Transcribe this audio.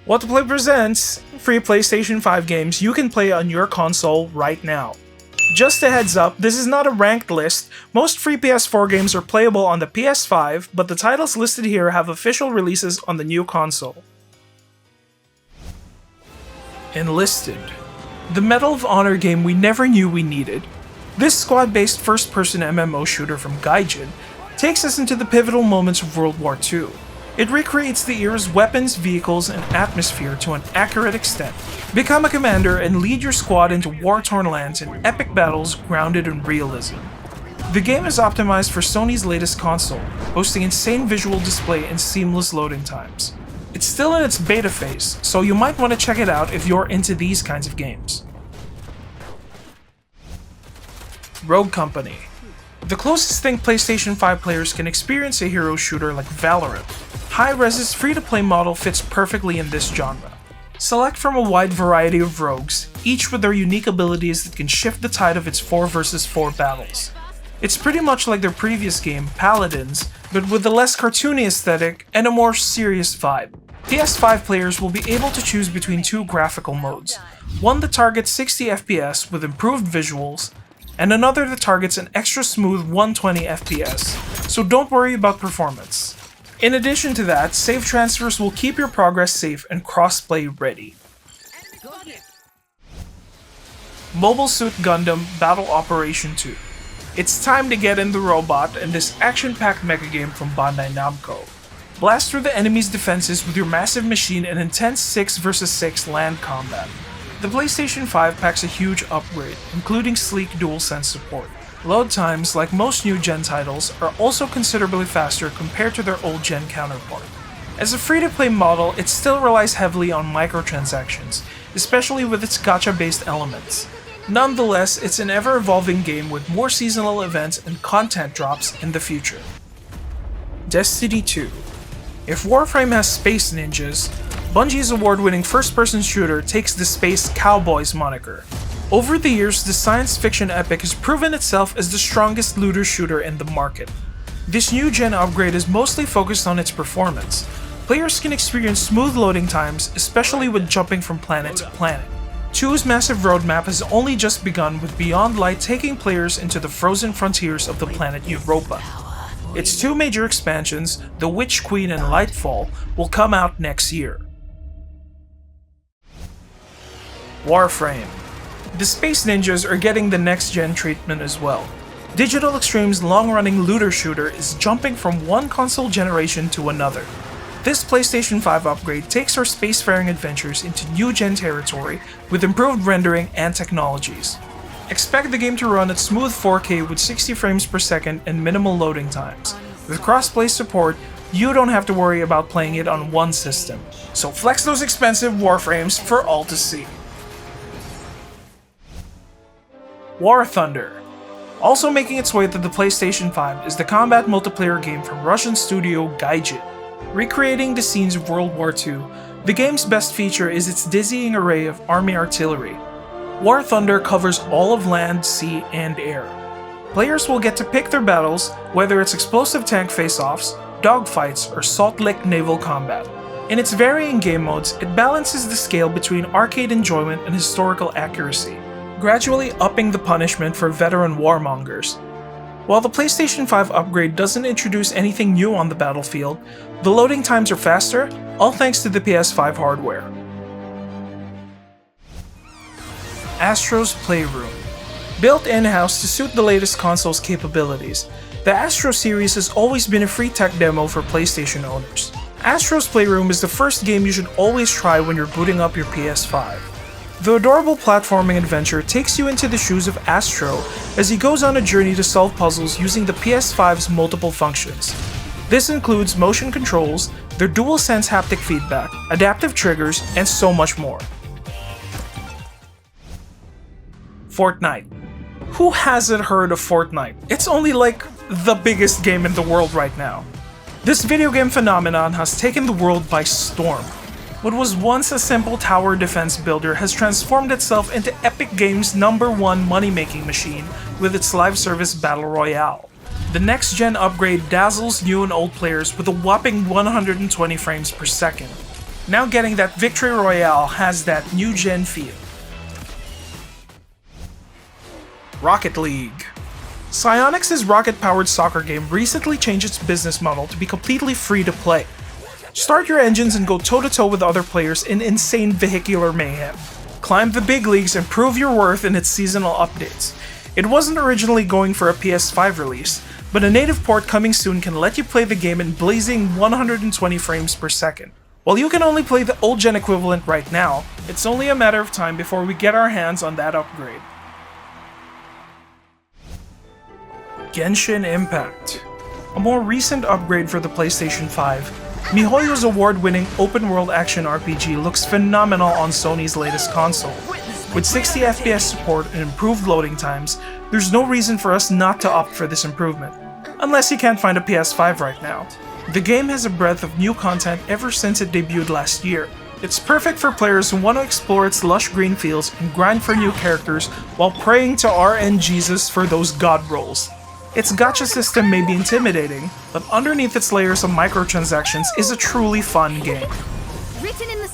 What to Play presents free PlayStation 5 games you can play on your console right now. Just a heads up, this is not a ranked list. Most free PS4 games are playable on the PS5, but the titles listed here have official releases on the new console. Enlisted. The Medal of Honor game we never knew we needed. This squad-based first-person MMO shooter from Gaijin takes us into the pivotal moments of World War II. It recreates the era's weapons, vehicles, and atmosphere to an accurate extent. Become a commander and lead your squad into war-torn lands in epic battles grounded in realism. The game is optimized for Sony's latest console, boasting insane visual display and seamless loading times. It's still in its beta phase, so you might want to check it out if you're into these kinds of games. Rogue Company. The closest thing PlayStation 5 players can experience a hero shooter like Valorant. High-Res's free-to-play model fits perfectly in this genre. Select from a wide variety of rogues, each with their unique abilities that can shift the tide of its 4 vs 4 battles. It's pretty much like their previous game, Paladins, but with a less cartoony aesthetic and a more serious vibe. PS5 players will be able to choose between two graphical modes, one that targets 60 FPS with improved visuals, and another that targets an extra smooth 120 FPS, so don't worry about performance. In addition to that, save transfers will keep your progress safe and crossplay ready. Mobile Suit Gundam Battle Operation 2. It's time to get in the robot in this action-packed mecha game from Bandai Namco. Blast through the enemy's defenses with your massive machine in intense 6 vs 6 land combat. The PlayStation 5 packs a huge upgrade, including sleek DualSense support. Load times, like most new-gen titles, are also considerably faster compared to their old-gen counterpart. As a free-to-play model, it still relies heavily on microtransactions, especially with its gacha-based elements. Nonetheless, it's an ever-evolving game with more seasonal events and content drops in the future. Destiny 2. If Warframe has space ninjas, Bungie's award-winning first-person shooter takes the Space Cowboys moniker. Over the years, the science fiction epic has proven itself as the strongest looter shooter in the market. This new gen upgrade is mostly focused on its performance. Players can experience smooth loading times, especially with jumping from planet to planet. 2's massive roadmap has only just begun, with Beyond Light taking players into the frozen frontiers of the planet Europa. Its two major expansions, The Witch Queen and Lightfall, will come out next year. Warframe. The Space Ninjas are getting the next-gen treatment as well. Digital Extreme's long-running looter shooter is jumping from one console generation to another. This PlayStation 5 upgrade takes our spacefaring adventures into new-gen territory with improved rendering and technologies. Expect the game to run at smooth 4K with 60 frames per second and minimal loading times. With cross-play support, you don't have to worry about playing it on one system. So flex those expensive Warframes for all to see. War Thunder. Also making its way to the PlayStation 5 is the combat multiplayer game from Russian studio Gaijin. Recreating the scenes of World War II, the game's best feature is its dizzying array of army artillery. War Thunder covers all of land, sea, and air. Players will get to pick their battles, whether it's explosive tank face-offs, dogfights, or Salt Lick naval combat. In its varying game modes, it balances the scale between arcade enjoyment and historical accuracy, gradually upping the punishment for veteran warmongers. While the PlayStation 5 upgrade doesn't introduce anything new on the battlefield, the loading times are faster, all thanks to the PS5 hardware. Astro's Playroom. Built in-house to suit the latest console's capabilities, the Astro series has always been a free tech demo for PlayStation owners. Astro's Playroom is the first game you should always try when you're booting up your PS5. The adorable platforming adventure takes you into the shoes of Astro as he goes on a journey to solve puzzles using the PS5's multiple functions. This includes motion controls, their DualSense haptic feedback, adaptive triggers, and so much more. Fortnite. Who hasn't heard of Fortnite? It's only like the biggest game in the world right now. This video game phenomenon has taken the world by storm. What was once a simple tower defense builder has transformed itself into Epic Games' #1 money-making machine with its live service Battle Royale. The next-gen upgrade dazzles new and old players with a whopping 120 frames per second. Now getting that Victory Royale has that new-gen feel. Rocket League. Psyonix's rocket-powered soccer game recently changed its business model to be completely free to play. Start your engines and go toe-to-toe with other players in insane vehicular mayhem. Climb the big leagues and prove your worth in its seasonal updates. It wasn't originally going for a PS5 release, but a native port coming soon can let you play the game in blazing 120 frames per second. While you can only play the old-gen equivalent right now, it's only a matter of time before we get our hands on that upgrade. Genshin Impact. A more recent upgrade for the PlayStation 5, MiHoYo's award-winning open-world action RPG looks phenomenal on Sony's latest console. With 60 FPS support and improved loading times, there's no reason for us not to opt for this improvement, unless you can't find a PS5 right now. The game has a breadth of new content ever since it debuted last year. It's perfect for players who want to explore its lush green fields and grind for new characters while praying to RN Jesus for those god rolls. Its gacha system may be intimidating, but underneath its layers of microtransactions is a truly fun game. Written in the